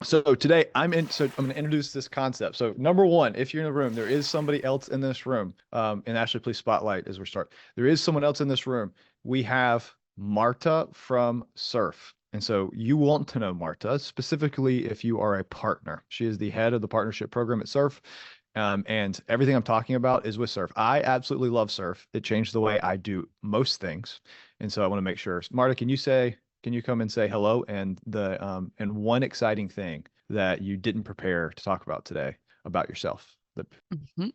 So today so I'm going to introduce this concept. So number one, if you're in the room, there is somebody else in this room. And Ashley, please spotlight as we start. There is someone else in this room. We have Marta from Surf. And so you want to know Marta, specifically if you are a partner. She is the head of the partnership program at Surf. And everything I'm talking about is with Surf. I absolutely love Surf. It changed the way I do most things. And so I want to make sure. Marta, can you come and say hello and one exciting thing that you didn't prepare to talk about today about yourself? Mhm.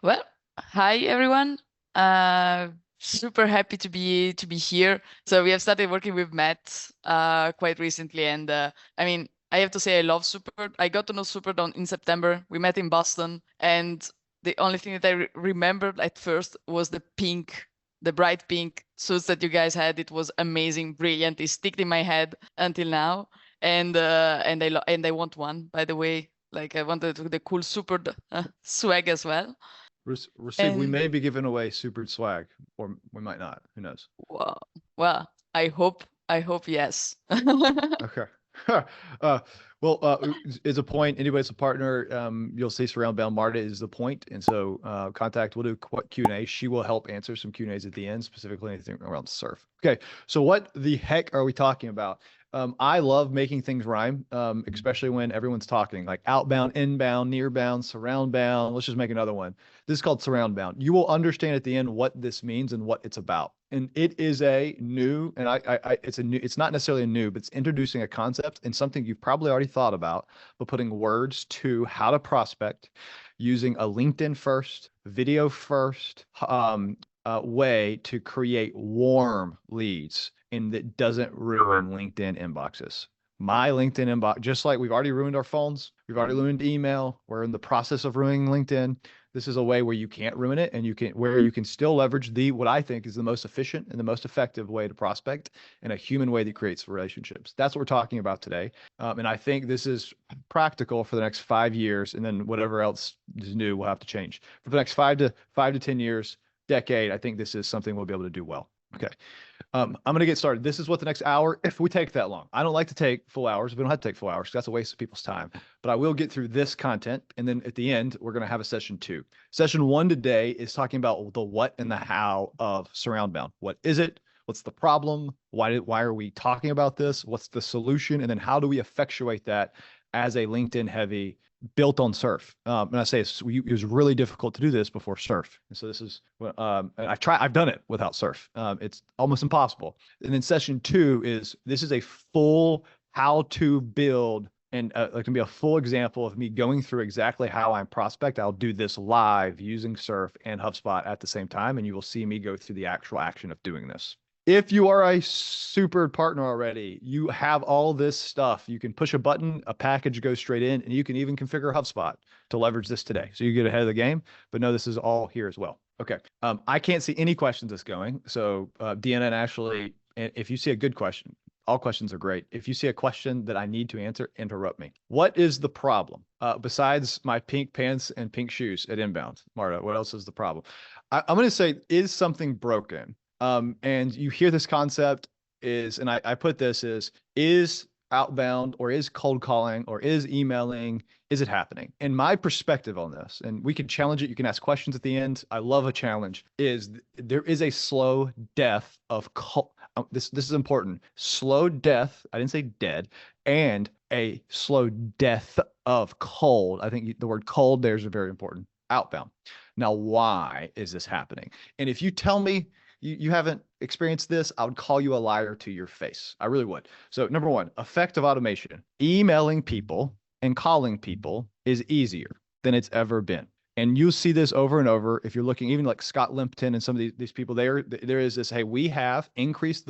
Well, hi everyone. Super happy to be here. So we have started working with Matt quite recently, and I mean, I have to say I love Supered. I got to know Supered in September. We met in Boston, and the only thing that I remembered at first was the bright pink suits that you guys had. It was amazing, brilliant. It sticked in my head until now, and I want one, by the way. Like I wanted the cool Supered swag as well. Receive, we And may be giving away super swag, or we might not. Who knows? well, well, I hope yes. Okay. Uh, is a point. Anybody's a partner. You'll see SurroundBound Marta is the point, and so contact. We'll do Q&A. She will help answer some Q&As at the end, specifically anything around surf. Okay. So what the heck are we talking about? I love making things rhyme, especially when everyone's talking, like outbound, inbound, nearbound, surround bound. Let's just make another one. This is called SurroundBound. You will understand at the end what this means and what it's about. And it is a new, and it's not necessarily a new, but it's introducing a concept and something you've probably already thought about, but putting words to how to prospect using a LinkedIn first, video first way to create warm leads and that doesn't ruin LinkedIn inboxes. My LinkedIn inbox, just like we've already ruined our phones, we've already ruined email, we're in the process of ruining LinkedIn. This is a way where you can't ruin it and you can still leverage the what I think is the most efficient and the most effective way to prospect in a human way that creates relationships. That's what we're talking about today. And I think this is practical for the next 5 years, and then whatever else is new will have to change. For the next 5 to 10 years, decade, I think this is something we'll be able to do well. Okay. I'm going to get started. This is what the next hour, if we take that long. I don't like to take full hours. We don't have to take full hours. That's a waste of people's time. But I will get through this content. And then at the end, we're going to have a session two. Session one today is talking about the what and the how of SurroundBound. What is it? What's the problem? Why are we talking about this? What's the solution? And then how do we effectuate that as a LinkedIn heavy built on Surf? And I say it was really difficult to do this before Surf. And so this is, I've done it without Surf. It's almost impossible. And then session two this is a full how to build and it can be a full example of me going through exactly how I prospect. I'll do this live using Surf and HubSpot at the same time, and you will see me go through the actual action of doing this. If you are a super partner already, you have all this stuff. You can push a button, a package goes straight in, and you can even configure HubSpot to leverage this today. So you get ahead of the game, but no, this is all here as well. Okay. I can't see any questions that's going. So Deanna and Ashley, if you see a good question, all questions are great. If you see a question that I need to answer, interrupt me. What is the problem? Besides my pink pants and pink shoes at inbound, Marta, what else is the problem? I'm going to say, is something broken? And you hear this concept and I put this is outbound or is cold calling or is emailing, is it happening? And my perspective on this, and we can challenge it. You can ask questions at the end. I love a challenge. There is a slow death of this is important. Slow death. I didn't say dead, and a slow death of cold. I think the word cold there's very important. Outbound. Now, why is this happening? And if you tell me you haven't experienced this, I would call you a liar to your face. I really would. So, number one, effective automation. Emailing people and calling people is easier than it's ever been. And you'll see this over and over. If you're looking, even like Scott Limpton and some of these people, there is this, hey, we have increased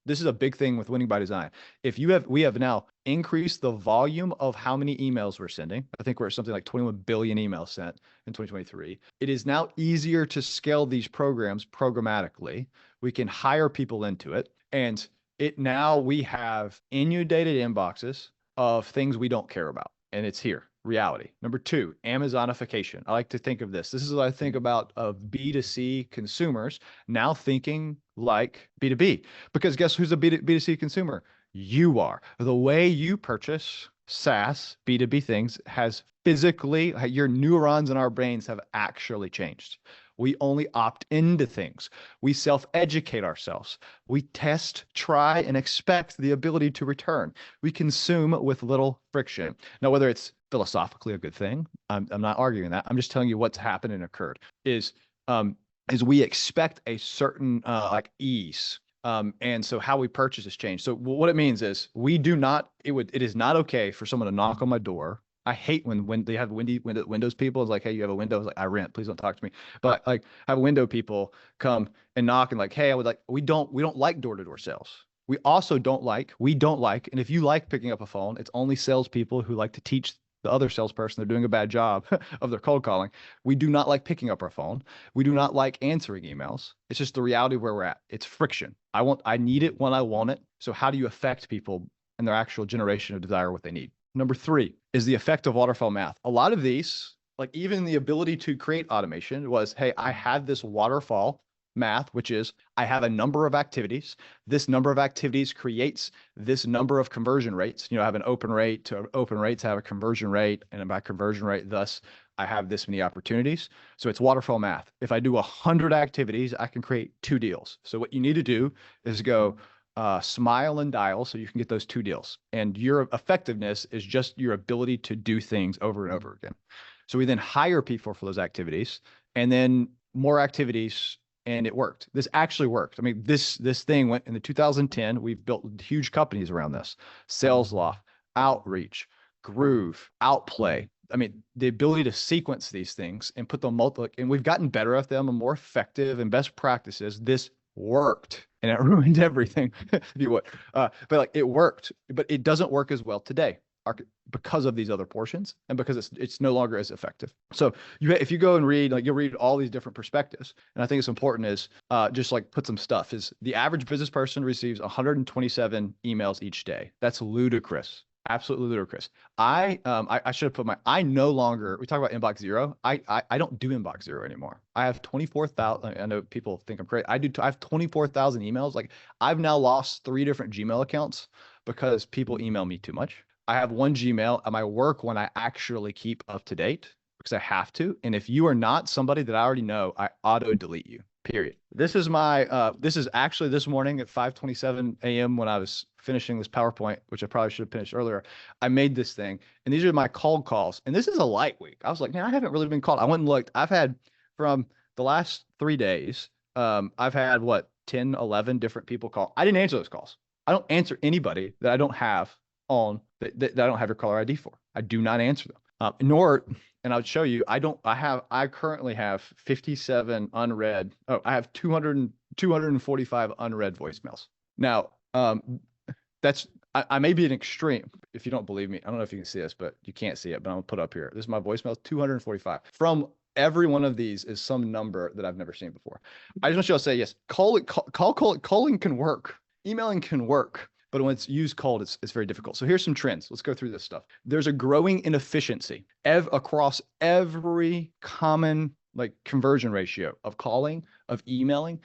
this is a big thing with winning by design. We have now increased the volume of how many emails we're sending. I think we're at something like 21 billion emails sent in 2023. It is now easier to scale these programs programmatically. We can hire people into it. And we have inundated inboxes of things we don't care about. And it's here. Reality. Number two, Amazonification. I like to think of this. This is what I think about of B2C consumers now thinking like B2B. Because guess who's a B2C consumer? You are. The way you purchase SaaS, B2B things has physically, your neurons in our brains have actually changed. We only opt into things. We self-educate ourselves. We test, try, and expect the ability to return. We consume with little friction. Now, whether it's philosophically a good thing, I'm not arguing that. I'm just telling you what's happened and occurred is we expect a certain like ease. And so how we purchase has changed. So what it means is it is not okay for someone to knock on my door. I hate when they have windows people. It's like, hey, you have a window. It's like, I rent. Please don't talk to me. But like, have window people come and knock and like, hey, I would like. We don't like door-to-door sales. We don't like, and if you like picking up a phone, it's only salespeople who like to teach the other salesperson they're doing a bad job of their cold calling. We do not like picking up our phone. We do not like answering emails. It's just the reality of where we're at. It's friction. I need it when I want it. So how do you affect people and their actual generation of desire what they need? Number 3 is the effect of waterfall math. A lot of these, like even the ability to create automation was, hey, I had this waterfall math, which is I have a number of activities. This number of activities creates this number of conversion rates. I have an open rate to open rates, I have a conversion rate, and by conversion rate, thus I have this many opportunities. So it's waterfall math. If I do 100 activities, I can create 2 deals. So what you need to do is go smile and dial so you can get those 2 deals. And your effectiveness is just your ability to do things over and over again. So we then hire people for those activities and then more activities. And it worked. This actually worked. I mean, this thing went in the 2010. We've built huge companies around this. SalesLoft, Outreach, Groove, Outplay. I mean, the ability to sequence these things and put them multiple, and we've gotten better at them and more effective and best practices. This worked, and it ruined everything, if you would. But like it worked, but it doesn't work as well today because of these other portions and because it's no longer as effective. So if you go and read, like you'll read all these different perspectives. And I think it's important is just like put some stuff is the average business person receives 127 emails each day. That's ludicrous. Absolutely ludicrous. I should have put I no longer, we talk about inbox zero. I don't do inbox zero anymore. I have 24,000. I know people think I'm crazy. I have 24,000 emails. Like I've now lost 3 different Gmail accounts because people email me too much. I have one Gmail at my work one I actually keep up to date because I have to. And if you are not somebody that I already know, I auto delete you, period. This is this is actually this morning at 5:27 a.m. when I was finishing this PowerPoint, which I probably should have finished earlier. I made this thing and these are my cold calls. And this is a light week. I was like, man, I haven't really been called. I went and looked. I've had from the last 3 days, I've had 10, 11 different people call. I didn't answer those calls. I don't answer anybody that I don't have on that I don't have your caller ID for. I do not answer them. And I'll show you, I currently have 57 unread. Oh, I have 245 unread voicemails. Now, I may be an extreme if you don't believe me. I don't know if you can see this, but you can't see it, but I'm gonna put up here. This is my voicemail, 245. From every one of these is some number that I've never seen before. I just want you to say, yes, calling can work. Emailing can work. But when it's used cold, it's very difficult. So here's some trends. Let's go through this stuff. There's a growing inefficiency across every common like conversion ratio of calling, of emailing.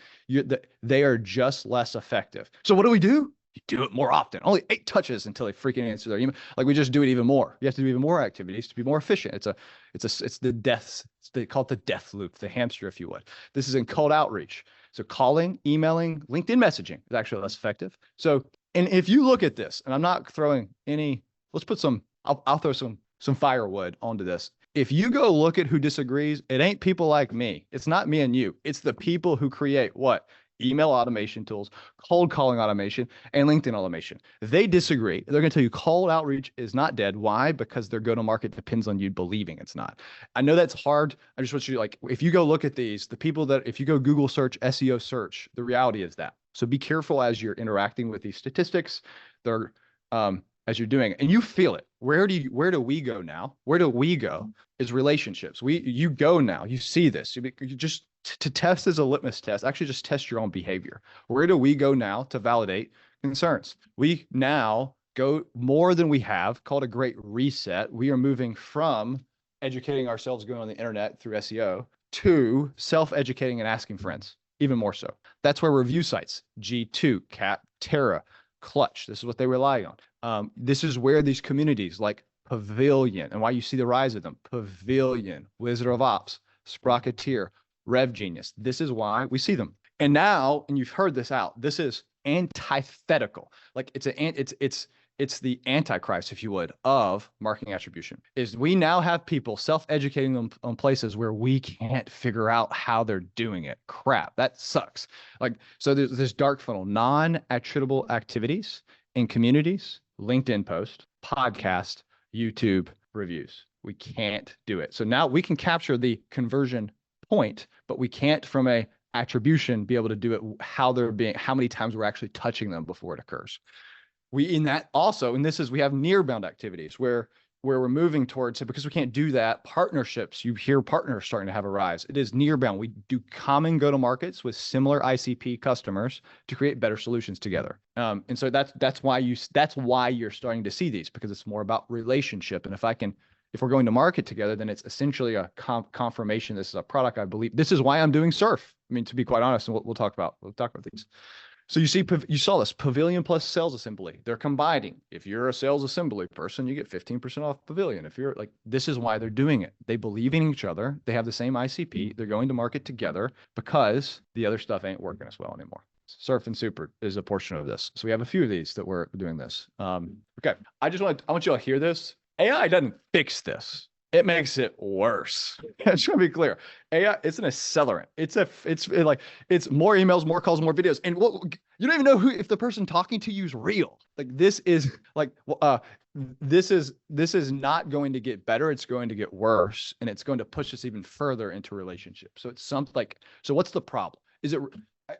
They are just less effective. So what do? You do it more often. Only 8 touches until they freaking answer their email. Like we just do it even more. You have to do even more activities to be more efficient. It's the deaths. They call it the death loop, the hamster, if you would. This is in cold outreach. So calling, emailing, LinkedIn messaging is actually less effective. So and if you look at this, and I'm not throwing any, let's put I'll throw some firewood onto this. If you go look at who disagrees, it ain't people like me. It's not me and you. It's the people who create what? Email automation tools, cold calling automation, and LinkedIn automation. They disagree. They're going to tell you cold outreach is not dead. Why? Because their go-to-market depends on you believing it's not. I know that's hard. I just want you to like, if you go look at these, if you go Google search, SEO search, the reality is that. So be careful as you're interacting with these statistics. As you're doing it, and you feel it. Where do we go now? Where do we go is relationships. You go now. You see this. You just to test as a litmus test. Actually, just test your own behavior. Where do we go now to validate concerns? We now go more than we have. Called a great reset. We are moving from educating ourselves going on the internet through SEO to self-educating and asking friends. Even more so. That's where review sites, G2, Cat, Terra, Clutch. This is what they rely on. This is where these communities like Pavilion and why you see the rise of them. Pavilion, Wizard of Ops, Sprocketeer, Rev Genius. This is why we see them. And now, and you've heard this out, this is antithetical. Like it's the antichrist, if you would, of marketing attribution. Is we now have people self-educating them on places where we can't figure out how they're doing it. Crap, that sucks. Like, so there's this dark funnel, non-attributable activities in communities, LinkedIn post, podcast, YouTube reviews. We can't do it. So now we can capture the conversion point, but we can't from a attribution be able to do it how they're being, how many times we're actually touching them before it occurs. We in that also, and this is, we have near-bound activities where we're moving towards it because we can't do that. Partnerships, you hear partners starting to have a rise. It is near-bound. We do common go-to-markets with similar ICP customers to create better solutions together. And so that's why you're starting to see these, because it's more about relationship. And if we're going to market together, then it's essentially a confirmation. This is a product I believe. This is why I'm doing Surf. I mean, to be quite honest, and we'll talk about these. So you saw this Pavilion plus sales assembly. They're combining. If you're a sales assembly person, you get 15% off Pavilion. If you're like, this is why they're doing it. They believe in each other. They have the same ICP. They're going to market together because the other stuff ain't working as well anymore. Surfe Supered is a portion of this. So we have a few of these that we're doing this. Okay. I want you all to hear this. AI doesn't fix this. It makes it worse. It's going to be clear. AI, it's an accelerant. It's more emails, more calls, more videos. And you don't even know if the person talking to you is real. Like this is not going to get better. It's going to get worse. And it's going to push us even further into relationships. So it's something like, so what's the problem?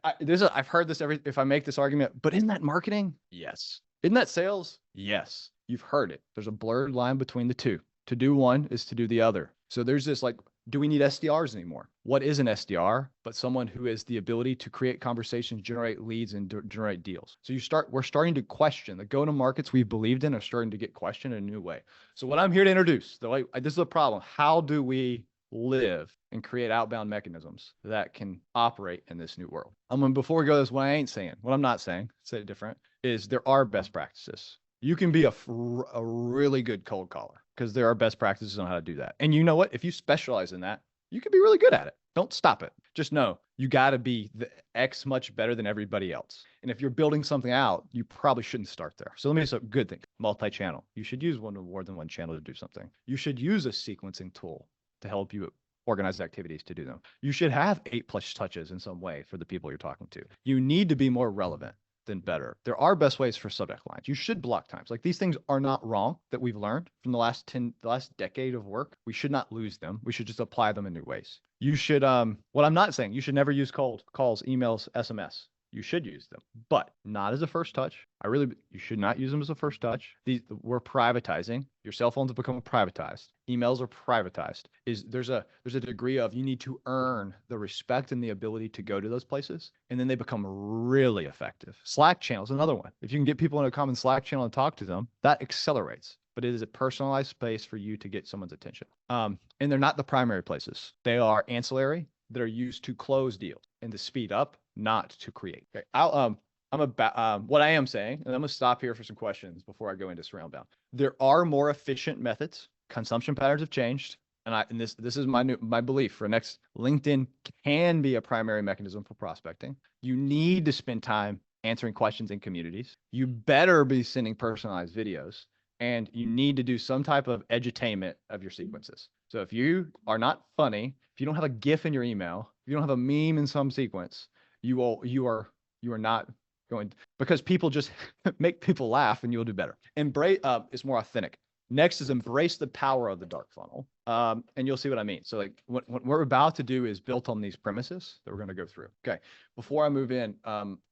I've heard this if I make this argument, but isn't that marketing? Yes. Isn't that sales? Yes. You've heard it. There's a blurred line between the two. To do one is to do the other. So there's this like, do we need SDRs anymore? What is an SDR? But someone who has the ability to create conversations, generate leads, and generate deals. So we're starting to question the go-to-markets we've believed in are starting to get questioned in a new way. So what I'm here to introduce, this is a problem. How do we live and create outbound mechanisms that can operate in this new world? Before we go this, what I'm not saying, say it different, is there are best practices. You can be a really good cold caller because there are best practices on how to do that. And you know what? If you specialize in that, you can be really good at it. Don't stop it. Just know you got to be the X much better than everybody else. And if you're building something out, you probably shouldn't start there. So let me say a good thing. Multi-channel. You should use more than one channel to do something. You should use a sequencing tool to help you organize activities to do them. You should have 8+ touches in some way for the people you're talking to. You need to be more relevant than better. There are best ways for subject lines. You should block times. Like these things are not wrong that we've learned from the last decade of work. We should not lose them. We should just apply them in new ways. You should, what I'm not saying, you should never use calls, emails, SMS. You should use them, but not as a first touch. You should not use them as a first touch. We're privatizing. Your cell phones have become privatized. Emails are privatized. There's a degree of, you need to earn the respect and the ability to go to those places. And then they become really effective. Slack channel is another one. If you can get people in a common Slack channel and talk to them, that accelerates. But it is a personalized space for you to get someone's attention. And they're not the primary places. They are ancillary that are used to close deals and to speed up, not to create. Okay. What I am saying, and I'm going to stop here for some questions before I go into SurroundBound. There are more efficient methods. Consumption patterns have changed. And this is my belief for next. LinkedIn can be a primary mechanism for prospecting. You need to spend time answering questions in communities. You better be sending personalized videos, and you need to do some type of edutainment of your sequences. So if you are not funny, if you don't have a GIF in your email, if you don't have a meme in some sequence, you are not going to, because people just make people laugh, and you'll do better. Embrace is more authentic. Next is embrace the power of the dark funnel. And you'll see what I mean. So like what we're about to do is built on these premises that we're going to go through. Okay. Before I move in,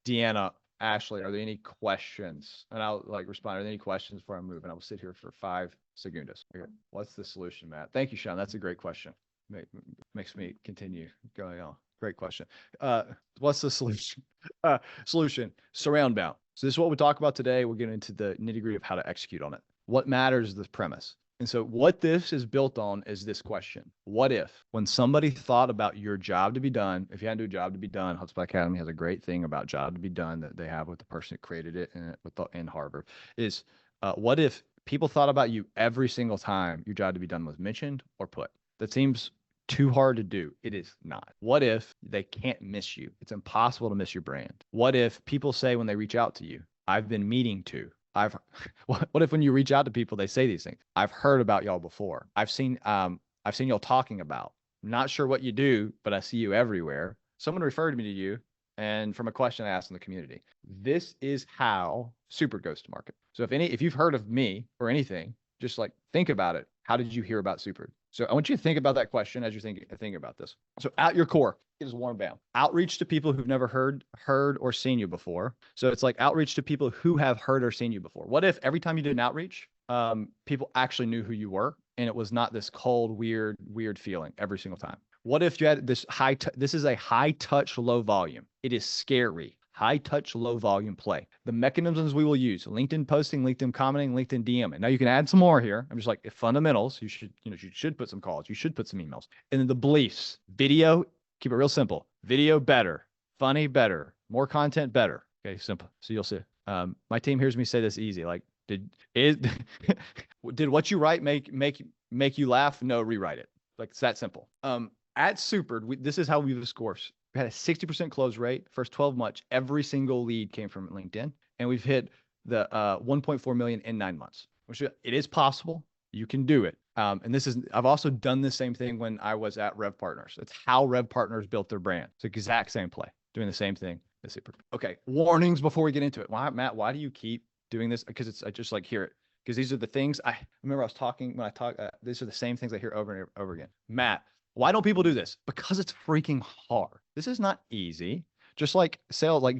Deanna, Ashley, are there any questions? And I'll respond. Are there any questions before I move? And I will sit here for 5 seconds. Okay. What's the solution, Matt? Thank you, Sean. That's a great question. Makes me continue going on. Great question. What's the solution? Solution, SurroundBound. So this is what we talk about today. We'll get into the nitty-gritty of how to execute on it. What matters is the premise. And so what this is built on is this question. What if, when somebody thought about your job to be done, if you had to do a job to be done, HubSpot Academy has a great thing about job to be done that they have with the person that created it in Harvard, is What if people thought about you every single time your job to be done was mentioned or put? That seems too hard to do. It is not. What if they can't miss you? It's impossible to miss your brand. What if people say when they reach out to you, I've been meaning to. What if when you reach out to people, they say these things? I've heard about y'all before. I've seen y'all talking about. Not sure what you do, but I see you everywhere. Someone referred me to you, and from a question I asked in the community. This is how Supered goes to market. So if you've heard of me or anything, just like think about it. How did you hear about Supered? So I want you to think about that question as you're thinking about this. So at your core, it is warm bound. Outreach to people who've never heard or seen you before. So it's like outreach to people who have heard or seen you before. What if every time you did an outreach, people actually knew who you were, and it was not this cold, weird feeling every single time? What if you had this this is a high touch, low volume. It is scary. High touch, low volume play. The mechanisms we will use: LinkedIn posting, LinkedIn commenting, LinkedIn DMing. Now you can add some more here. I'm just like fundamentals. You should put some calls. You should put some emails. And then the beliefs: video. Keep it real simple. Video better. Funny better. More content better. Okay, simple. So you'll see. My team hears me say this easy. Like, did what you write make you laugh? No, rewrite it. Like, it's that simple. At Supered, this is how we discourse. We had a 60% close rate. First 12 months, every single lead came from LinkedIn. And we've hit the 1.4 million in 9 months, which it is possible. You can do it. And I've also done the same thing when I was at Rev Partners. It's how Rev Partners built their brand. It's the exact same play, doing the same thing as Supered. Okay, warnings before we get into it. Matt, why do you keep doing this? Because I just like hear it. Because these are the things I remember these are the same things I hear over and over again. Matt, why don't people do this? Because it's freaking hard. This is not easy. Just like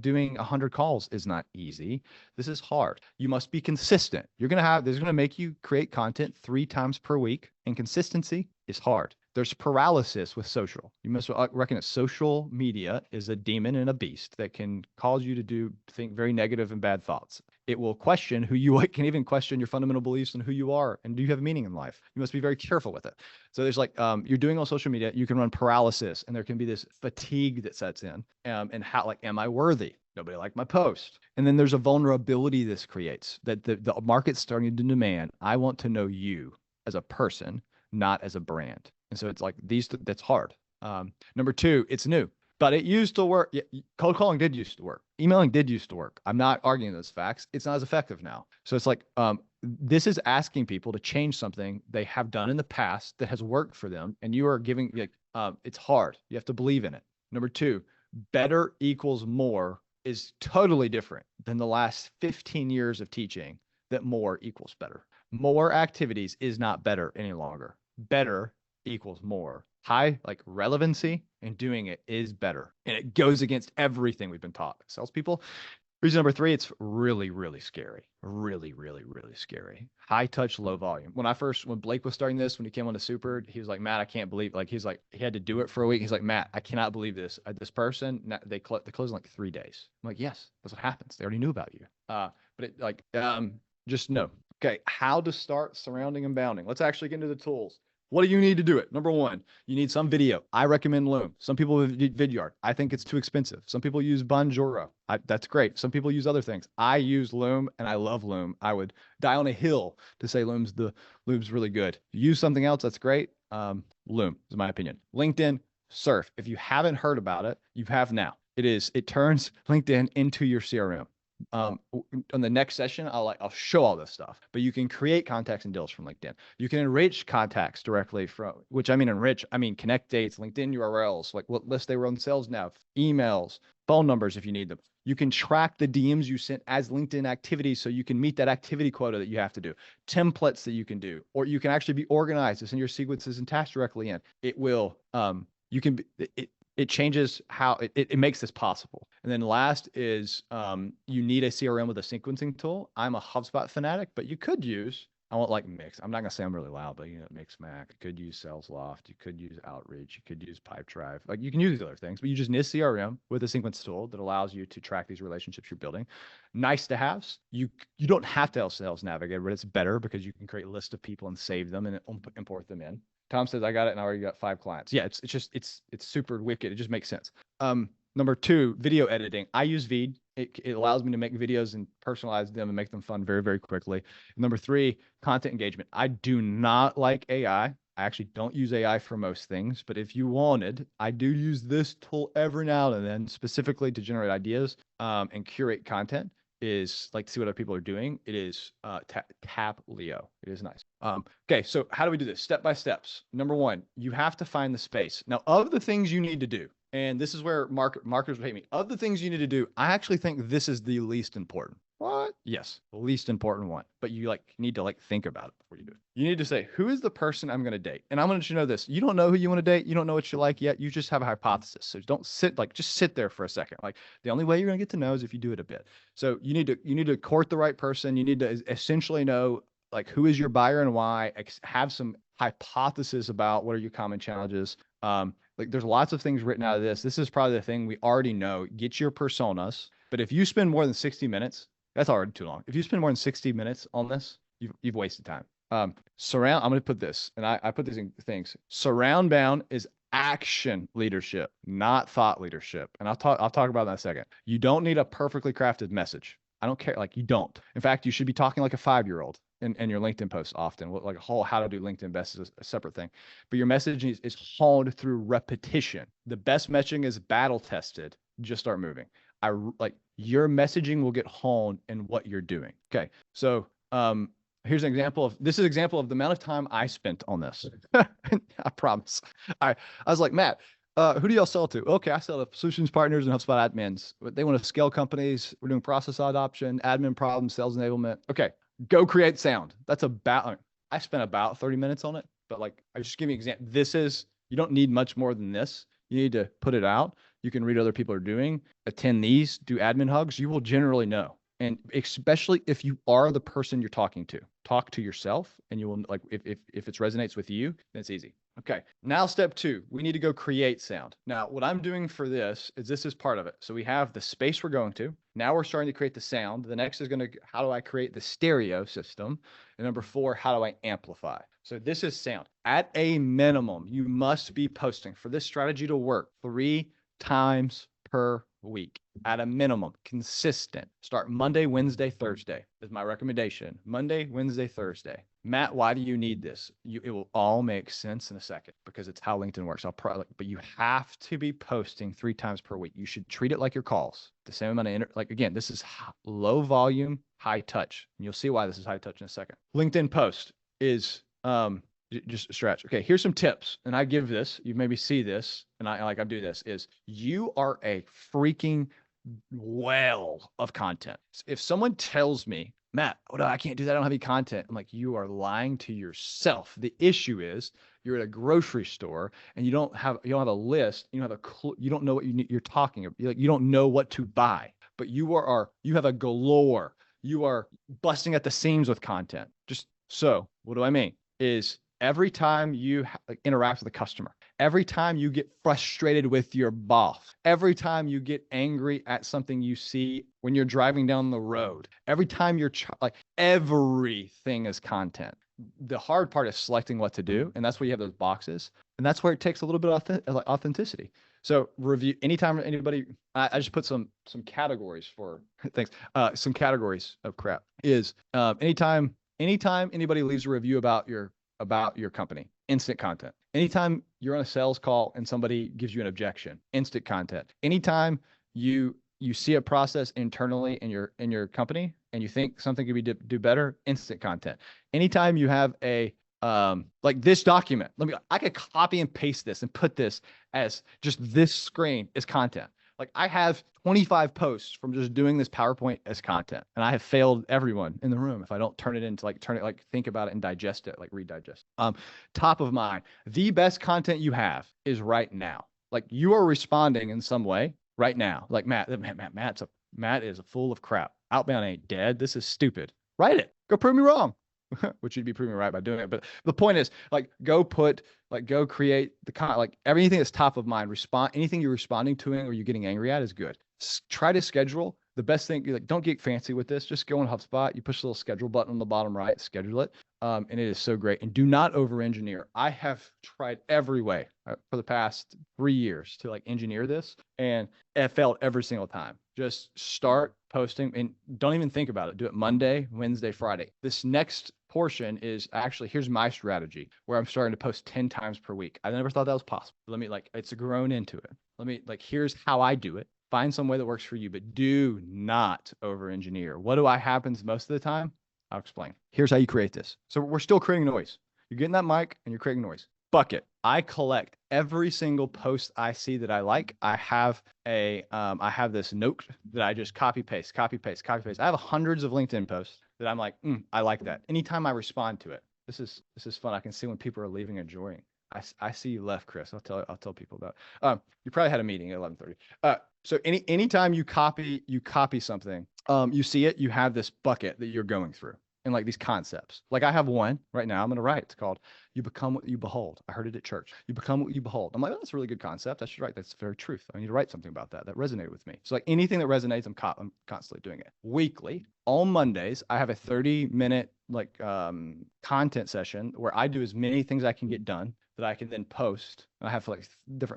doing 100 calls is not easy. This is hard. You must be consistent. There's going to make you create content 3 times per week, and consistency is hard. There's paralysis with social. You must recognize social media is a demon and a beast that can cause you to think very negative and bad thoughts. It will question who you can even question your fundamental beliefs and who you are, and do you have meaning in life? You must be very careful with it. So there's you're doing on social media, you can run paralysis, and there can be this fatigue that sets in. And how, am I worthy? Nobody liked my post. And then there's a vulnerability this creates that the market's starting to demand. I want to know you as a person, not as a brand. And so it's that's hard. Number 2, it's new, but it used to work. Yeah, cold calling did used to work. Emailing did used to work. I'm not arguing those facts. It's not as effective now. So it's this is asking people to change something they have done in the past that has worked for them. And you are giving, it's hard. You have to believe in it. Number 2, better equals more is totally different than the last 15 years of teaching that more equals better. More activities is not better any longer. Better equals more. High relevancy and doing it is better. And it goes against everything we've been taught. Salespeople. Reason number 3, it's really, really scary. Really, really, really scary. High touch, low volume. When Blake was starting this, when he came on to Supered, he was like, Matt, I can't believe, he had to do it for a week. He's like, Matt, I cannot believe this. This person, they closed in 3 days. I'm like, yes, that's what happens. They already knew about you. Just know. Okay, how to start surrounding and bounding. Let's actually get into the tools. What do you need to do it? Number 1, you need some video. I recommend Loom. Some people have Vidyard. I think it's too expensive. Some people use Bonjoro. That's great. Some people use other things. I use Loom, and I love Loom. I would die on a hill to say Loom's really good. Use something else, that's great. Loom is my opinion. LinkedIn, Surf. If you haven't heard about it, you have now. It turns LinkedIn into your CRM. On the next session, I'll show all this stuff, but you can create contacts and deals from LinkedIn. You can enrich contacts directly connect dates, LinkedIn URLs, what list they were on sales nav, emails, phone numbers if you need them. You can track the DMs you sent as LinkedIn activities, so you can meet that activity quota that you have to do, templates that you can do, or you can actually be organized to send your sequences and tasks directly in. It changes how it makes this possible. And then last is you need a CRM with a sequencing tool. I'm a HubSpot fanatic, but you could use, Mix. I'm not going to say I'm really loud, but Mixmac. You could use SalesLoft. You could use Outreach. You could use Pipedrive. You can use these other things, but you just need a CRM with a sequence tool that allows you to track these relationships you're building. Nice to haves. You don't have to have Sales Navigator, but it's better because you can create a list of people and save them and import them in. Tom says, I got it and I already got 5 clients. Yeah, it's super wicked. It just makes sense. Number two, video editing. I use Veed. It allows me to make videos and personalize them and make them fun very, very quickly. Number three, content engagement. I do not like AI. I actually don't use AI for most things, but if you wanted, I do use this tool every now and then, specifically to generate ideas and curate content. Is like to see what other people are doing. It is tap Leo. It is nice. Okay, so how do we do this? Step by steps. Number one, you have to find the space. Now, of the things you need to do, and this is where marketers would hate me. Of the things you need to do, I actually think this is the least important. What? Yes, the least important one. But you like need to like think about it before you do it. You need to say, who is the person I'm going to date? And I'm going to let you know this. You don't know who you want to date. You don't know what you like yet. You just have a hypothesis. So don't sit just sit there for a second. Like the only way you're going to get to know is if you do it a bit. So you need to court the right person. You need to essentially know like who is your buyer and why. Have some hypothesis about what are your common challenges. Like there's lots of things written out of this. This is probably the thing we already know. Get your personas. But if you spend more than 60 minutes, that's already too long. If you spend more than 60 minutes on this, you've wasted time. I'm going to put this, and I put these in things. SurroundBound is action leadership, not thought leadership. And I'll talk about that in a second. You don't need a perfectly crafted message. I don't care. Like you don't. In fact, you should be talking like a 5-year-old in your LinkedIn posts often. Like a whole how to do LinkedIn best is a separate thing. But your message is honed through repetition. The best messaging is battle tested. Just start moving. Your messaging will get honed in what you're doing. Okay. So here's an example of the amount of time I spent on this. I promise. I was like, Matt, who do y'all sell to? Okay, I sell to solutions partners and HubSpot admins. They want to scale companies. We're doing process adoption, admin problems, sales enablement. Okay, go create sound. I spent about 30 minutes on it, but like I just give you an example. You don't need much more than this. You need to put it out. You can read what other people are doing, attend these, do admin hugs. You will generally know. And especially if you are the person you're talking to, talk to yourself and you will like, if it resonates with you, then it's easy. Okay. Now, step two, we need to go create sound. Now, what I'm doing for this is part of it. So we have the space we're going to. Now we're starting to create the sound. The next is how do I create the stereo system? And number four, how do I amplify? So this is sound. At a minimum, you must be posting for this strategy to work 3 times per week at a minimum, consistent. Start Monday, Wednesday, Thursday is my recommendation. Monday, Wednesday, Thursday. Matt, why do you need this? It will all make sense in a second because it's how LinkedIn works. But you have to be posting 3 times per week. You should treat it like your calls. The same amount of again, this is low volume, high touch. And you'll see why this is high touch in a second. LinkedIn post is just a stretch. Okay, here's some tips. And I give this, you maybe see this, and I do this, is you are a freaking well of content. If someone tells me, Matt, oh no, I can't do that. I don't have any content. I'm like, you are lying to yourself. The issue is you're at a grocery store and you don't have a list. You don't have a clue. You don't know what you're talking about. You don't know what to buy, but you have a galore. You are busting at the seams with content. So what do I mean is every time you interact with a customer, every time you get frustrated with your boss, every time you get angry at something you see when you're driving down the road, every time everything is content. The hard part is selecting what to do. And that's where you have those boxes. And that's where it takes a little bit of authenticity. So review anytime anybody, I just put some categories for things. Some categories of crap is anytime anybody leaves a review about your company, instant content. Anytime you're on a sales call and somebody gives you an objection, instant content. Anytime you see a process internally in your company and you think something could be do better, instant content. Anytime you have a like this document, I could copy and paste this and put this as just this screen is content. Like I have 25 posts from just doing this PowerPoint as content. And I have failed everyone in the room if I don't turn it into think about it and digest it, redigest. Top of mind, the best content you have is right now. Like you are responding in some way right now. Like Matt is full of crap. Outbound ain't dead. This is stupid. Write it. Go prove me wrong. Which you'd be proving right by doing it. But the point is go create the everything that's top of mind, anything you're responding to or you're getting angry at is good. Try to schedule the best thing, like, don't get fancy with this. Just go on HubSpot. You push the little schedule button on the bottom right, schedule it. And it is so great. And do not over engineer. I have tried every way for the past 3 years to like engineer this, and it failed every single time. Just start posting and don't even think about it. Do it Monday, Wednesday, Friday. This next portion is actually, here's my strategy where I'm starting to post 10 times per week. I never thought that was possible. Let me like, it's grown into it. Let me like, here's how I do it. Find some way that works for you, but do not over engineer. What do I happens most of the time? I'll explain. Here's how you create this. So we're still creating noise. You're getting that mic and you're creating noise. Bucket. I collect every single post I see that I like. I have I have this note that I just copy paste. I have hundreds of LinkedIn posts that I'm like, I like that. Anytime I respond to it, this is fun. I can see when people are leaving and joining. I see you left, Chris. I'll tell people about. You probably had a meeting at 11:30. So anytime you copy something, you see it, you have this bucket that you're going through and like these concepts. Like I have one right now. I'm going to write. It's called "You Become What You Behold." I heard it at church. You become what you behold. I'm like, oh, that's a really good concept. I should write. That's very truth. I need to write something about that. That resonated with me. So like anything that resonates, I'm constantly doing it. Weekly, on Mondays, I have a 30-minute like content session where I do as many things I can get done that I can then post. And I have like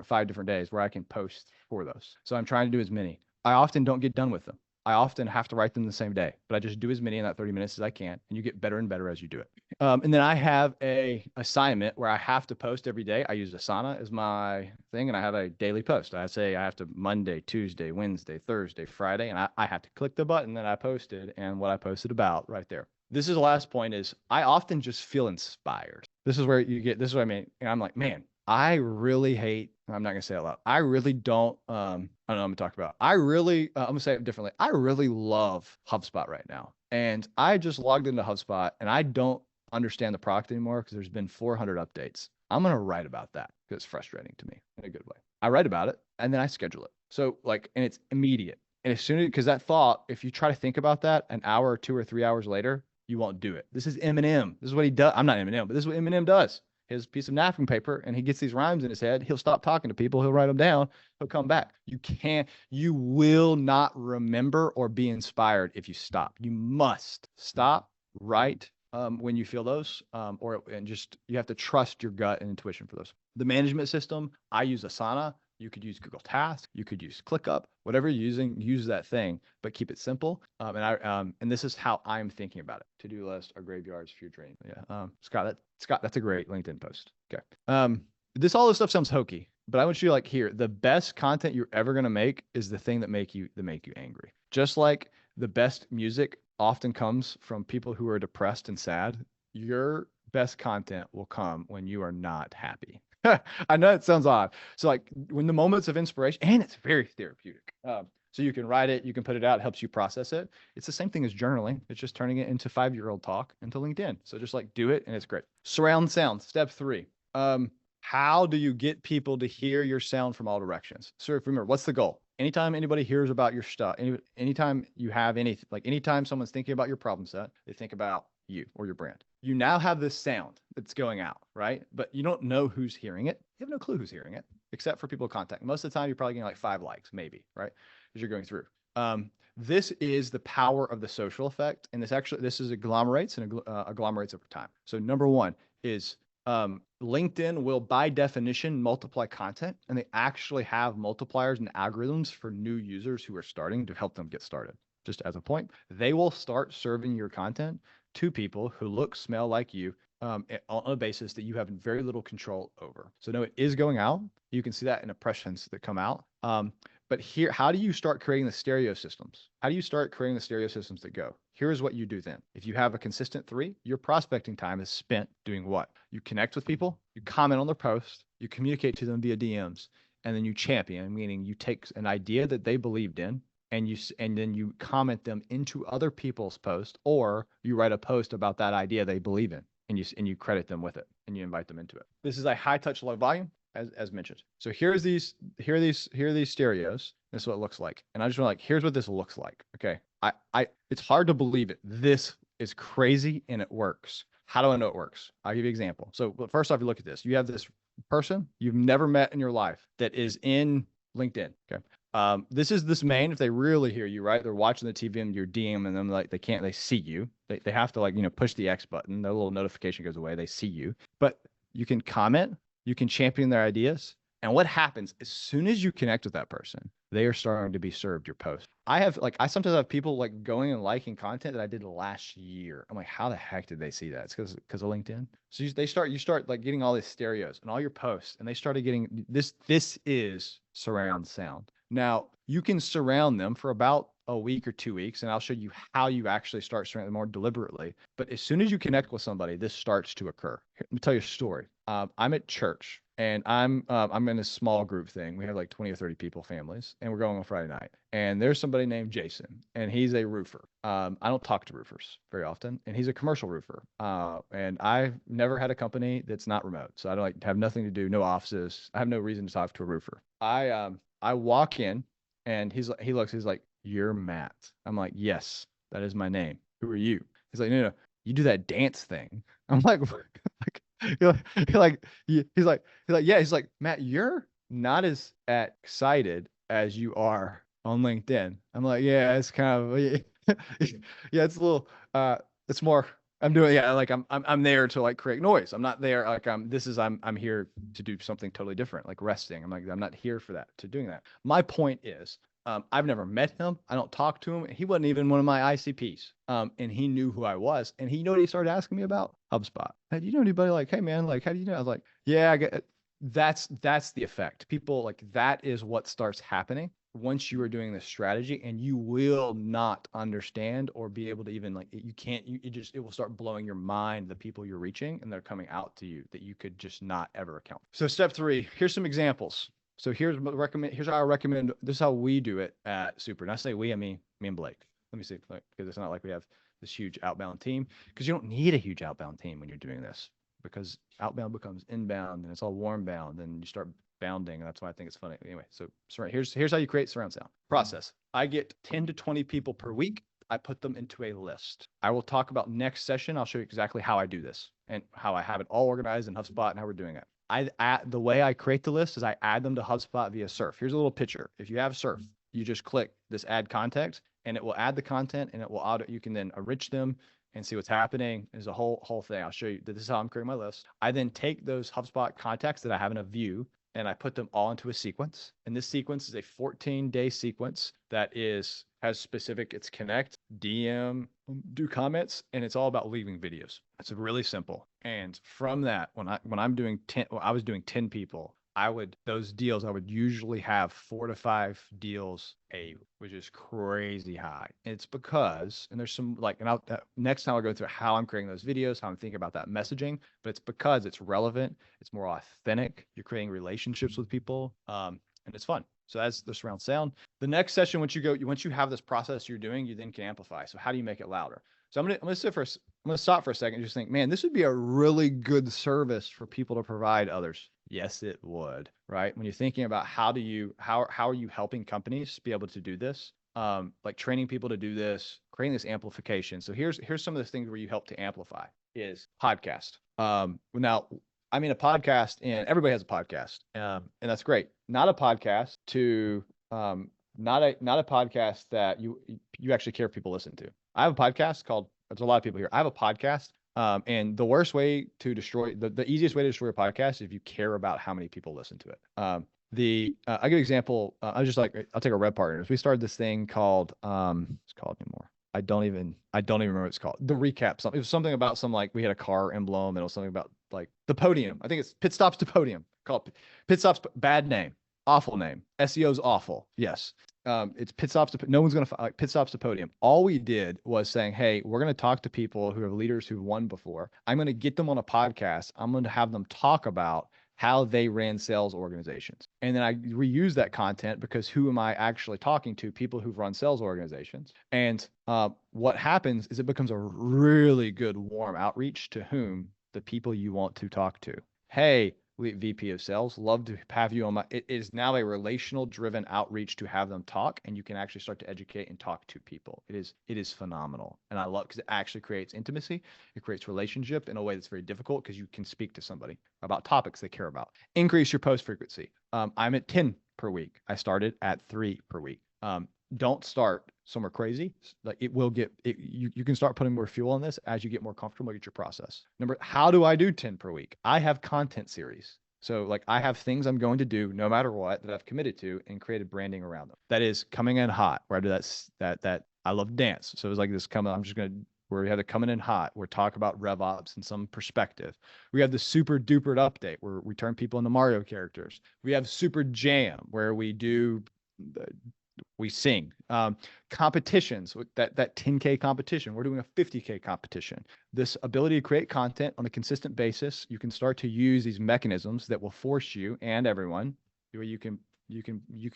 5 different days where I can post for those. So I'm trying to do as many. I often don't get done with them. I often have to write them the same day, but I just do as many in that 30 minutes as I can, and you get better and better as you do it. And then I have a assignment where I have to post every day. I use Asana as my thing, and I have a daily post. I say I have to Monday, Tuesday, Wednesday, Thursday, Friday, and I have to click the button that I posted and what I posted about right there. This is the last point is I often just feel inspired. This is what I mean. And I'm like, man, I really hate, I'm not going to say it out loud. I really don't, I don't know what I'm going to talk about. I'm going to say it differently. I really love HubSpot right now. And I just logged into HubSpot and I don't understand the product anymore because there's been 400 updates. I'm going to write about that because it's frustrating to me in a good way. I write about it and then I schedule it. So like, and it's immediate. And as soon as, because that thought, if you try to think about that an hour or 2 or 3 hours later, you won't do it. This is Eminem. This is what he does. I'm not Eminem, but this is what Eminem does. His piece of napkin paper, and he gets these rhymes in his head. He'll stop talking to people. He'll write them down. He'll come back. You will not remember or be inspired if you stop. You must stop, write when you feel those, and you have to trust your gut and intuition for those. The management system, I use Asana. You could use Google Tasks. You could use ClickUp. Whatever you're using, use that thing, but keep it simple. And this is how I'm thinking about it. To-do list or graveyards for your dream. Yeah. Scott, that's a great LinkedIn post. Okay. All this stuff sounds hokey, but I want you to like hear the best content you're ever going to make is the thing that make you angry. Just like the best music often comes from people who are depressed and sad, your best content will come when you are not happy. I know it sounds odd. So like when the moments of inspiration, and it's very therapeutic. So you can write it, you can put it out, it helps you process it. It's the same thing as journaling. It's just turning it into 5-year-old talk into LinkedIn. So just like do it and it's great. Surround sound, step 3. How do you get people to hear your sound from all directions? So remember, what's the goal? Anytime anybody hears about your stuff, anytime you have anything, like anytime someone's thinking about your problem set, they think about you or your brand. You now have this sound that's going out, right? But you don't know who's hearing it. You have no clue who's hearing it, except for people contact. Most of the time, you're probably getting like 5 likes, maybe, right? As you're going through. This is the power of the social effect. And this is agglomerates and agglomerates over time. So number 1 is LinkedIn will by definition multiply content, and they actually have multipliers and algorithms for new users who are starting to help them get started. Just as a point, they will start serving your content to people who look, smell like you on a basis that you have very little control over. So no, it is going out. You can see that in impressions that come out. But here, how do you start creating the stereo systems? How do you start creating the stereo systems that go? Here's what you do then. If you have a consistent 3, your prospecting time is spent doing what? You connect with people, you comment on their posts, you communicate to them via DMs, and then you champion, meaning you take an idea that they believed in, and then you comment them into other people's posts, or you write a post about that idea they believe in, and you credit them with it, and you invite them into it. This is a high touch, low volume, as mentioned. So here are these stereos. This is what it looks like. And I just want here's what this looks like. Okay. It's hard to believe it. This is crazy and it works. How do I know it works? I'll give you an example. So first off, you look at this. You have this person you've never met in your life that is in LinkedIn. Okay. This is this main, if they really hear you, right? They're watching the TV and you're DMing them, like they see you. They have to, like, push the X button. Their little notification goes away. They see you. But you can comment, you can champion their ideas. And what happens as soon as you connect with that person, they are starting to be served your post. I sometimes have people like going and liking content that I did last year. I'm like, how the heck did they see that? It's because of LinkedIn. So you start like getting all these stereos and all your posts, and they started getting this. This is surround sound. Now you can surround them for about a week or 2 weeks, and I'll show you how you actually start surrounding them more deliberately. But as soon as you connect with somebody, this starts to occur. Let me tell you a story. I'm at church, and I'm in a small group thing. We have like 20 or 30 people, families, and we're going on Friday night. And there's somebody named Jason, and he's a roofer. I don't talk to roofers very often, and he's a commercial roofer. And I've never had a company that's not remote, so I don't like have nothing to do, no offices. I have no reason to talk to a roofer. I walk in, and he's like, "You're Matt." I'm like, "Yes, that is my name. Who are you?" He's like, "No, you do that dance thing." I'm like, like he's like, yeah. He's like, "Matt, you're not as excited as you are on LinkedIn." I'm like, "Yeah, it's kind of yeah, it's a little it's more I'm doing, yeah, like I'm there to like create noise. I'm not there like I'm here to do something totally different, like resting. I'm not here for that, to doing that. My point is, I've never met him. I don't talk to him. He wasn't even one of my ICPs. And he knew who I was. And you know what he started asking me about? HubSpot. Hey, do you know anybody? Like, hey man, like, how do you know? I was like, yeah, I get it. That's the effect. People, like, that is what starts happening once you are doing this strategy, and you will not understand or be able to even, like, you can't, it will start blowing your mind, the people you're reaching, and they're coming out to you that you could just not ever account. So step 3, here's some examples. So here's how I recommend, this is how we do it at Super. And I say we, I mean me and Blake. Let me see, because it's not like we have this huge outbound team, because you don't need a huge outbound team when you're doing this, because outbound becomes inbound and it's all warm bound, and you start bounding. And that's why I think it's funny. Anyway, so here's how you create surround sound process. I get 10 to 20 people per week. I put them into a list. I will talk about next session. I'll show you exactly how I do this and how I have it all organized in HubSpot and how we're doing it. The way I create the list is I add them to HubSpot via Surf. Here's a little picture. If you have Surf, you just click this add context, and it will add the content, and it will you can then enrich them and see what's happening. There's a whole thing. I'll show you. This is how I'm creating my list. I then take those HubSpot contacts that I have in a view, and I put them all into a sequence. And this sequence is a 14-day sequence that has specific, it's connect, DM, do comments, and it's all about leaving videos. It's really simple. And from that, when I'm doing 10, well, I was doing 10 people, I would usually have 4 to 5 deals which is crazy high. And it's because, and there's some like, and next time I'll go through how I'm creating those videos, how I'm thinking about that messaging, but it's because it's relevant, it's more authentic, you're creating relationships with people, and it's fun. So that's the surround sound. The next session, once you have this process you're doing, you then can amplify. So how do you make it louder? So I'm gonna stop for a second and just think, man, this would be a really good service for people to provide others. Yes, it would, right? When you're thinking about how are you helping companies be able to do this? Like training people to do this, creating this amplification. So here's some of the things where you help to amplify is podcast. Now I mean a podcast, and everybody has a podcast, and that's great. Not a podcast not a podcast that you actually care if people listen to. I have a podcast called, there's a lot of people here. I have a podcast. And the worst way to destroy, the easiest way to destroy a podcast is if you care about how many people listen to it. I'll give you an example. I'll take a Red Partners. We started this thing called, it's called anymore. I don't even remember what it's called. The recap. It was something about like, we had a car emblem, and it was something about like the podium. I think it's Pit Stops to Podium, called Pit Stops. Bad name. Awful name. SEO's awful. Yes. It's Pit Stops to, no one's going to like Pit Stops to Podium. All we did was saying, hey, we're going to talk to people who have leaders who've won before. I'm going to get them on a podcast. I'm going to have them talk about how they ran sales organizations. And then I reuse that content, because who am I actually talking to? People who've run sales organizations. And what happens is it becomes a really good warm outreach to whom? The people you want to talk to. Hey, VP of sales, love to have you on my, it is now a relational driven outreach to have them talk, and you can actually start to educate and talk to people. It is phenomenal. And I love, because it actually creates intimacy. It creates relationship in a way that's very difficult, because you can speak to somebody about topics they care about. Increase your post frequency. I'm at 10 per week. I started at 3 per week. Don't start somewhere crazy. Like it will get it, you can start putting more fuel on this as you get more comfortable with your process. How do I do 10 per week? I have content series. So like I have things I'm going to do no matter what that I've committed to and created branding around them. That is coming in hot, where I do that I love dance. So it's like this coming, I'm just gonna where we have it coming in hot. We're talking about RevOps in some perspective. We have the super duper update where we turn people into Mario characters. We have super jam where we sing. Competitions, that 10K competition. We're doing a 50K competition. This ability to create content on a consistent basis, you can start to use these mechanisms that will force you and everyone where you can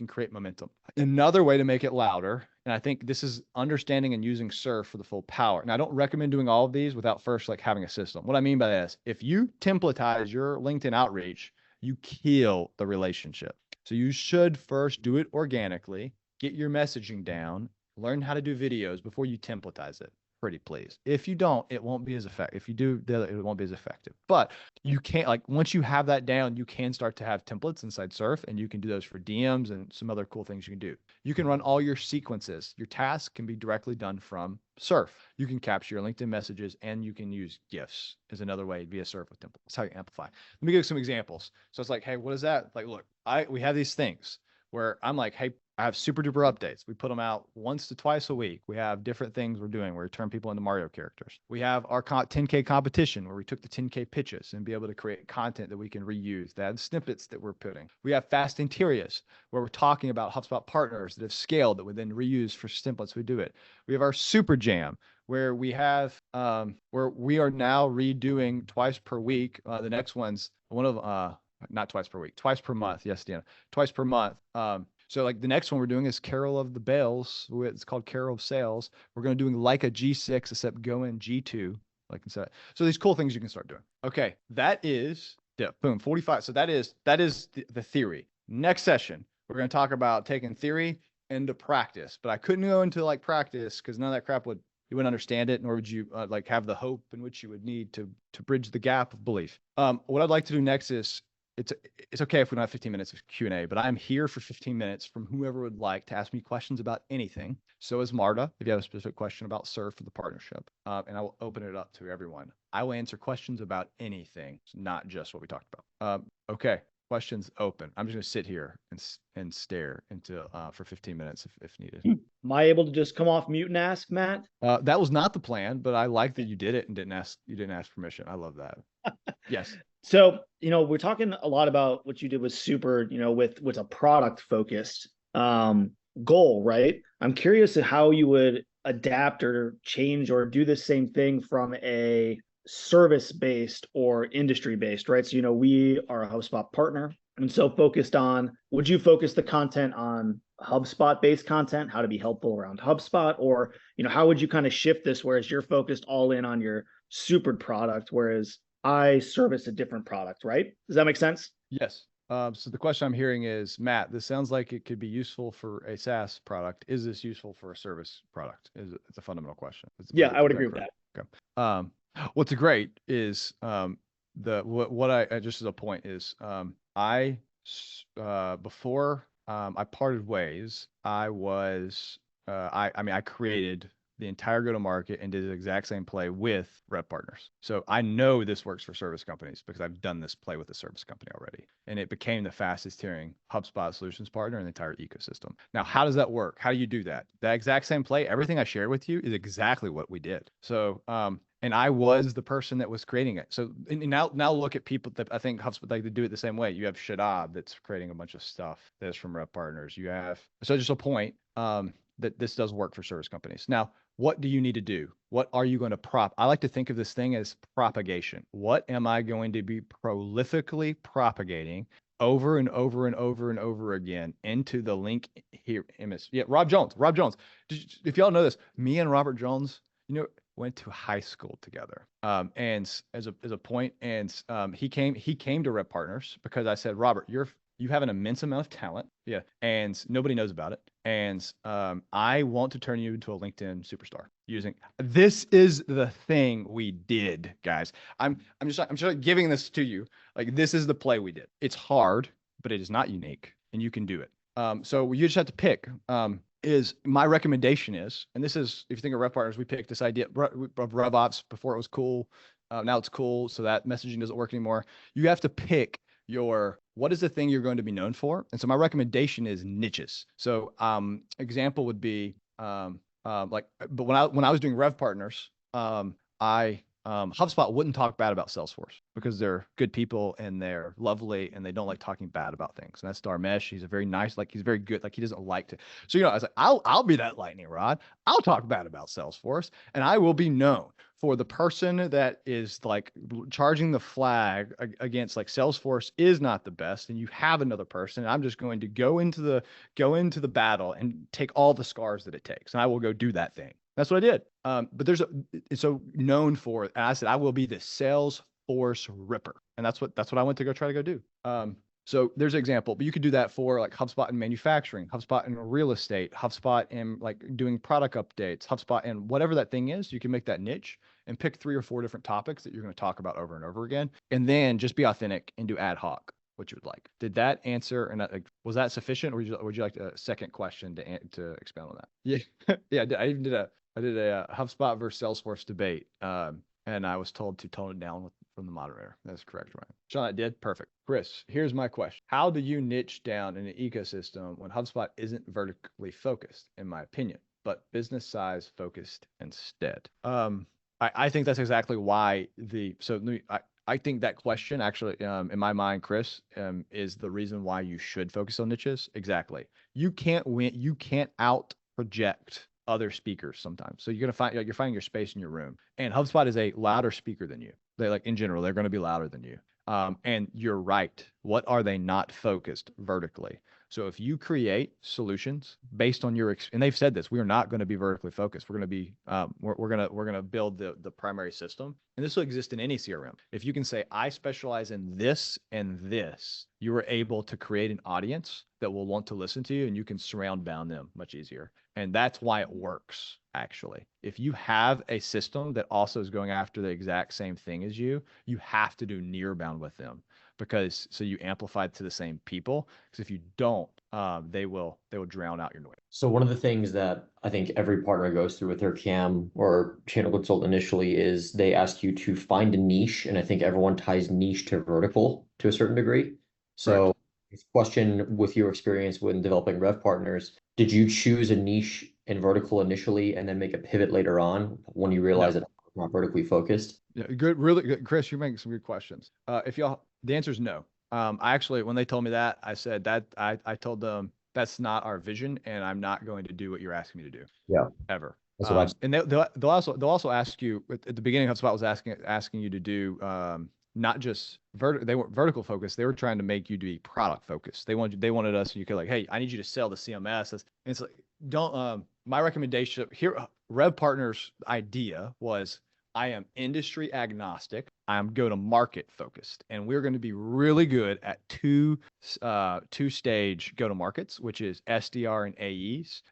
create momentum. Another way to make it louder, and I think this is understanding and using Surf for the full power. And I don't recommend doing all of these without first like having a system. What I mean by this, if you templatize your LinkedIn outreach, you kill the relationship. So you should first do it organically, get your messaging down, learn how to do videos before you templatize it. Pretty please. If you don't, it won't be as effective. If you do, it won't be as effective. But you can't, like, once you have that down, you can start to have templates inside Surf, and you can do those for DMs and some other cool things you can do. You can run all your sequences. Your tasks can be directly done from Surf. You can capture your LinkedIn messages, and you can use GIFs as another way via Surf with templates. That's how you amplify. Let me give you some examples. So it's like, hey, what is that? Like, look, we have these things where I'm like, hey, I have super duper updates. We put them out once to twice a week. We have different things we're doing where we turn people into Mario characters. We have our 10K competition where we took the 10K pitches and be able to create content that we can reuse. That snippets that we're putting. We have fast interiors where we're talking about HubSpot partners that have scaled that we then reuse for templates. We do it. We have our super jam where we have where we are now redoing twice per week. The next one's one of not twice per week, twice per month. Yes, Deanna, twice per month. So like the next one we're doing is Carol of the Bells. It's called Carol of Sales. We're going to doing like a G6, except go in G2, like instead. So these cool things you can start doing. Okay. That is, yeah, boom, 45. So that is the theory. Next session, we're going to talk about taking theory into practice, but I couldn't go into like practice because none of that crap you wouldn't understand it, nor would you like have the hope in which you would need to bridge the gap of belief. What I'd like to do next is, it's okay if we don't have 15 minutes of Q&A, but I'm here for 15 minutes from whoever would like to ask me questions about anything. So is Marta, if you have a specific question about Surf for the partnership, and I will open it up to everyone. I will answer questions about anything, not just what we talked about. Okay, questions open. I'm just going to sit here and stare into for 15 minutes if needed. Am I able to just come off mute and ask, Matt? That was not the plan, but I like that you did it and you didn't ask permission. I love that. Yes. So, we're talking a lot about what you did with Super, with a product focused goal, right? I'm curious to how you would adapt or change or do the same thing from a service based or industry based, right? So, we are a HubSpot partner. And so would you focus the content on HubSpot based content, how to be helpful around HubSpot, or, how would you kind of shift this, whereas you're focused all in on your Supered product, whereas I service a different product, right? Does that make sense? Yes. So the question I'm hearing is, Matt, this sounds like it could be useful for a SaaS product. Is this useful for a service product? It's a fundamental question. I would agree with that. Okay. What's great is what I just as a point is before I parted ways, I created the entire go-to-market and did the exact same play with rep partners. So I know this works for service companies because I've done this play with a service company already. And it became the fastest tiering HubSpot solutions partner in the entire ecosystem. Now, how does that work? How do you do that? That exact same play, everything I shared with you is exactly what we did. So, and I was the person that was creating it. So now look at people that I think HubSpot, like they do it the same way. You have Shadab that's creating a bunch of stuff that's from rep partners. You have, so just a point that this does work for service companies. Now, what do you need to do? What are you going to I like to think of this thing as propagation. What am I going to be prolifically propagating over and over and over and over again into the link here? Yeah, Rob Jones. If y'all know this, me and Robert Jones, went to high school together. And as a point, and he came to Rep Partners because I said, Robert, you have an immense amount of talent. Yeah. And nobody knows about it. And I want to turn you into a LinkedIn superstar this is the thing we did, guys. I'm just giving this to you. Like, this is the play we did. It's hard, but it is not unique. and you can do it. So you just have to pick. Is my recommendation is, and this is, if you think of Rev Partners, we picked this idea of RevOps before it was cool. Now it's cool. So that messaging doesn't work anymore. You have to pick what is the thing you're going to be known for? And so my recommendation is niches. So example would be but when I was doing Rev Partners, HubSpot wouldn't talk bad about Salesforce because they're good people and they're lovely and they don't like talking bad about things. And that's Dharmesh. He's a very nice, he's very good. He doesn't like to. So, I was like, I'll be that lightning rod. I'll talk bad about Salesforce and I will be known for the person that is charging the flag against Salesforce is not the best. And you have another person. And I'm just going to go into the battle and take all the scars that it takes. And I will go do that thing. That's what I did. But it's so known for, and I said, I will be the Salesforce ripper. And that's what I went to try to go do. So there's an example, but you could do that for HubSpot in manufacturing, HubSpot in real estate, HubSpot in doing product updates, HubSpot and whatever that thing is. You can make that niche and pick 3 or 4 different topics that you're going to talk about over and over again. And then just be authentic and do ad hoc what you would like. Did that answer? And was that sufficient? Or would you like a second question to expand on that? Yeah. Yeah. I did a HubSpot versus Salesforce debate. And I was told to tone it down from the moderator. That's correct, Ryan. Sean, I did. Perfect. Chris, here's my question. How do you niche down in an ecosystem when HubSpot isn't vertically focused, in my opinion, but business size focused instead? I think that's exactly why I think that question actually, in my mind, Chris, is the reason why you should focus on niches. Exactly. You can't win. You can't out project other speakers sometimes. So you're finding your space in your room. And HubSpot is a louder speaker than you. They in general, they're going to be louder than you. And you're right. What are they not focused vertically? So if you create solutions based on and they've said this, we are not going to be vertically focused. We're going to be, we're going to build the primary system. And this will exist in any CRM. If you can say, I specialize in this and this, you are able to create an audience that will want to listen to you, and you can surround bound them much easier. And that's why it works, actually. If you have a system that also is going after the exact same thing as you have to do near bound with them, because so you amplify to the same people. Because if you don't, they will drown out your noise. So one of the things that I think every partner goes through with their CAM or channel consult initially is they ask you to find a niche, and I think everyone ties niche to vertical to a certain degree. So question, with your experience when developing Rev Partners, did you choose a niche and vertical initially and then make a pivot later on when you realized that it's not vertically focused? Yeah, good, really good. Chris, you're making some good questions. The answer is no. I actually, when they told me that, I said that I told them that's not our vision, and I'm not going to do what you're asking me to do. Yeah, ever. That's what and they'll also ask you at the beginning. HubSpot was asking you to do not just they weren't vertical focused. They were trying to make you to be product focused. They wanted us. You could hey, I need you to sell the CMS. And it's my recommendation here. Rev Partners' idea was, I am industry agnostic. I'm go-to-market focused, and we're going to be really good at two-stage go-to-markets, which is SDR and AEs.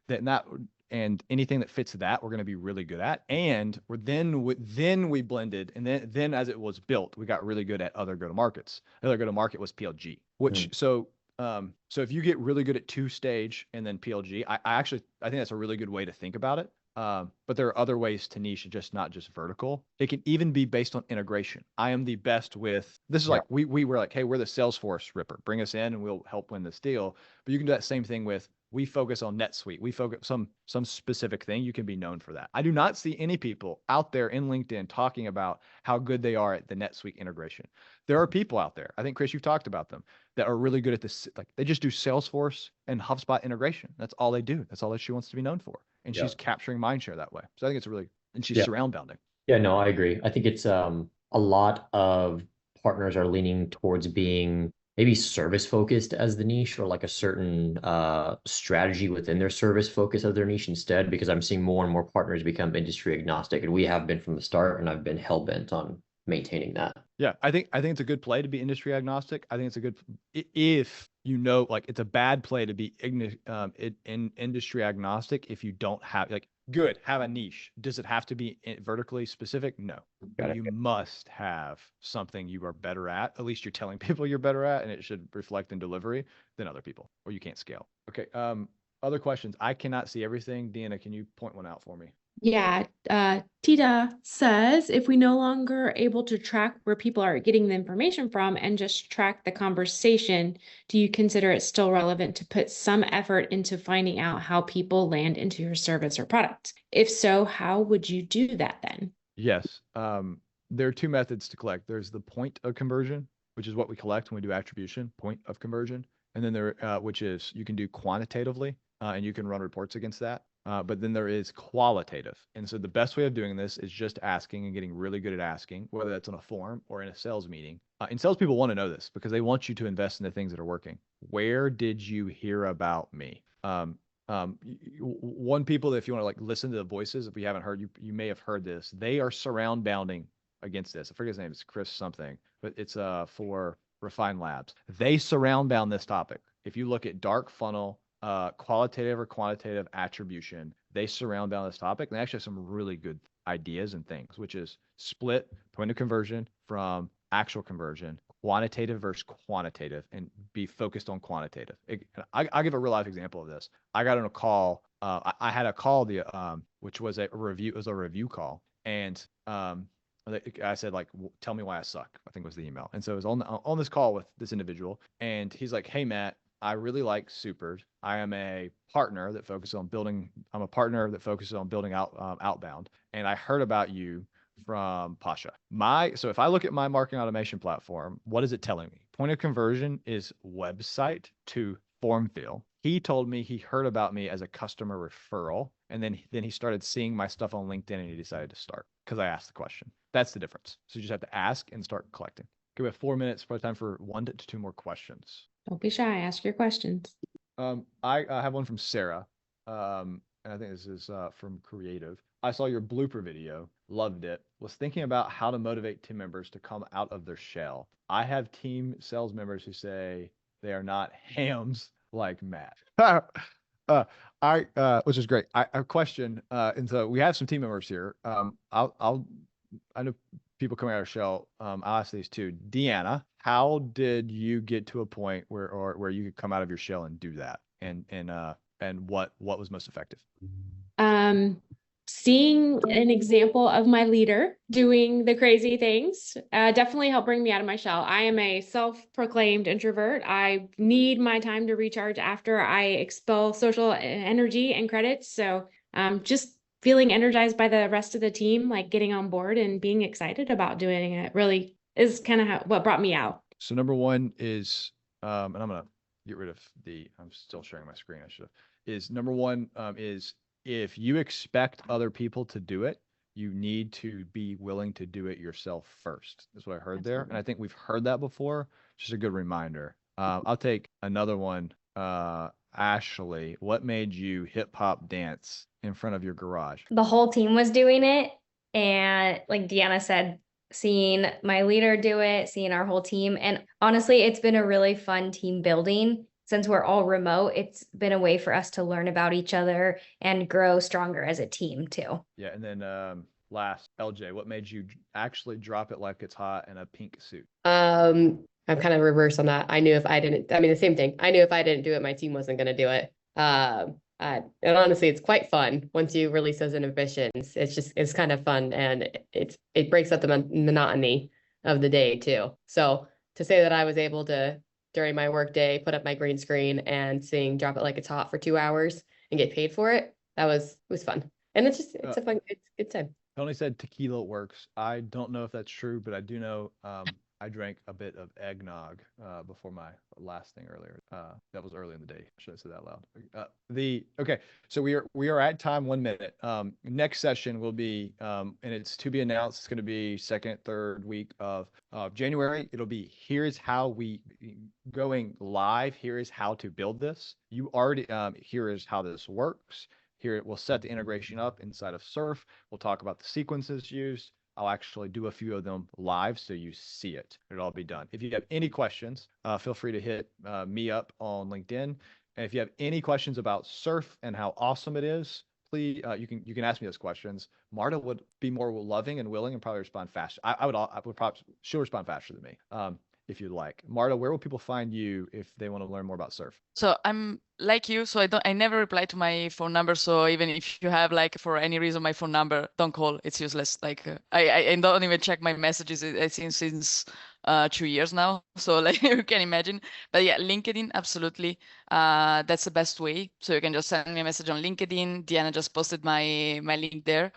And anything that fits that, we're going to be really good at. And then we blended, and then as it was built, we got really good at other go-to-markets. Other go-to-market was PLG, which so if you get really good at 2-stage and then PLG, I think that's a really good way to think about it. But there are other ways to niche, just not just vertical. It can even be based on integration. I am the best with this. Is we were like, hey, we're the Salesforce ripper. Bring us in and we'll help win this deal. But you can do that same thing with, we focus on NetSuite. We focus some specific thing. You can be known for that. I do not see any people out there in LinkedIn talking about how good they are at the NetSuite integration. There are people out there, I think, Chris, you've talked about them, that are really good at this. They just do Salesforce and HubSpot integration. That's all they do. That's all that she wants to be known for. And she's capturing mindshare that way. So I think it's and she's surround bounding. Yeah, no, I agree. I think it's a lot of partners are leaning towards being maybe service focused as the niche, or a certain strategy within their service focus of their niche instead, because I'm seeing more and more partners become industry agnostic, and we have been from the start, and I've been hell bent on maintaining that. Yeah, I think it's a good play to be industry agnostic. I think it's a good, if it's a bad play to be in industry agnostic if you don't have Good. Have a niche. Does it have to be vertically specific? No. Got it. You must have something you are better at least you're telling people you're better at, and it should reflect in delivery than other people, or you can't scale. Okay. Other questions. I cannot see everything. Deanna, can you point one out for me? Yeah, Tita says if we no longer are able to track where people are getting the information from and just track the conversation, do you consider it still relevant to put some effort into finding out how people land into your service or product? If so, how would you do that then? Yes. There are two methods to collect. There's the point of conversion, which is what we collect when we do attribution, point of conversion. And then there, which is you can do quantitatively, and you can run reports against that. But then there is qualitative. And so the best way of doing this is just asking and getting really good at asking, whether that's on a form or in a sales meeting. And salespeople want to know this because they want you to invest in the things that are working. Where did you hear about me? One people, if you want to like listen to the voices, if we haven't heard, you may have heard this. They are surround bounding against this. I forget his name. It's Chris something, but it's for Refine Labs. They surround bound this topic. If you look at dark funnel, qualitative or quantitative attribution, they surround bound this topic. And they actually have some really good ideas and things, which is split point of conversion from actual conversion, quantitative versus quantitative, and be focused on quantitative. I'll give a real life example of this. I got on a call. I had a call which was a review. It was a review call, and I said like, tell me why I suck, I think was the email. And so it was on this call with this individual, and he's like, hey Matt, I really like Supered. I'm a partner that focuses on building out outbound. And I heard about you from Pasha. So if I look at my marketing automation platform, what is it telling me? Point of conversion is website to form fill. He told me he heard about me as a customer referral. And then he started seeing my stuff on LinkedIn, and he decided to start because I asked the question. That's the difference. So you just have to ask and start collecting. Okay, we have 4 minutes, probably time for 1 to 2 more questions. Don't be shy. Ask your questions. I have one from Sarah. And I think this is from Creative. I saw your blooper video, loved it. Was thinking about how to motivate team members to come out of their shell. I have team sales members who say they are not hams like Matt. Which is great. I have a question. And so we have some team members here. I know people coming out of shell. I'll ask these two. Deanna, how did you get to a point where you could come out of your shell and do that? And what was most effective? Seeing an example of my leader doing the crazy things definitely helped bring me out of my shell. I am a self-proclaimed introvert. I need my time to recharge after I expel social energy and credits. So just feeling energized by the rest of the team, like getting on board and being excited about doing it really is kind of what brought me out. So number one is, and I'm going to get rid of I'm still sharing my screen. Number one is, if you expect other people to do it, you need to be willing to do it yourself first. That's what I heard there. And I think we've heard that before. Just a good reminder. I'll take another one. Ashley, what made you hip hop dance in front of your garage? The whole team was doing it. And like Deanna said, seeing my leader do it, seeing our whole team. And honestly, it's been a really fun team building. Since we're all remote, it's been a way for us to learn about each other and grow stronger as a team too. Yeah. And then last, LJ, what made you actually drop it like it's hot in a pink suit? I'm kind of reverse on that. I knew if I didn't, the same thing. I knew if I didn't do it, my team wasn't going to do it. And honestly, it's quite fun once you release those inhibitions. It's kind of fun, and it breaks up the monotony of the day too. So to say that I was able to, during my work day, put up my green screen and sing Drop It Like It's Hot for 2 hours and get paid for it, it was fun. And it's a fun, it's a good time. Tony said tequila works. I don't know if that's true, but I do know I drank a bit of eggnog before my last thing earlier. That was early in the day. Should I say that loud? Okay, so we are at time, 1 minute. Next session will be, and it's to be announced. It's going to be second, third week of January. It'll be here's how we going live. Here is how to build this. You already here is how this works. Here we'll set the integration up inside of Surf. We'll talk about the sequences used. I'll actually do a few of them live so you see it. It'll all be done. If you have any questions, feel free to hit me up on LinkedIn. And if you have any questions about Surf and how awesome it is, Please, you can ask me those questions. Marta would be more loving and willing and probably respond faster. I would probably, she'll respond faster than me. If you'd like. Marta, where will people find you if they want to learn more about surf? So I'm like you, so I never reply to my phone number. So even if you have like for any reason my phone number, don't call. It's useless. Like I don't even check my messages. I think since 2 years now. So like you can imagine. But yeah, LinkedIn, absolutely. That's the best way. So you can just send me a message on LinkedIn. Diana just posted my link there,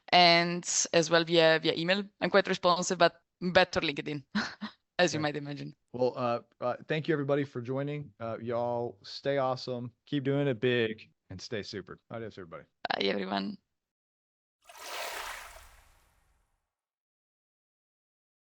and as well via email. I'm quite responsive, but better LinkedIn. As you might imagine. Well, thank you everybody for joining. Y'all stay awesome, keep doing it big, and stay super. Adios, everybody. Bye, everyone.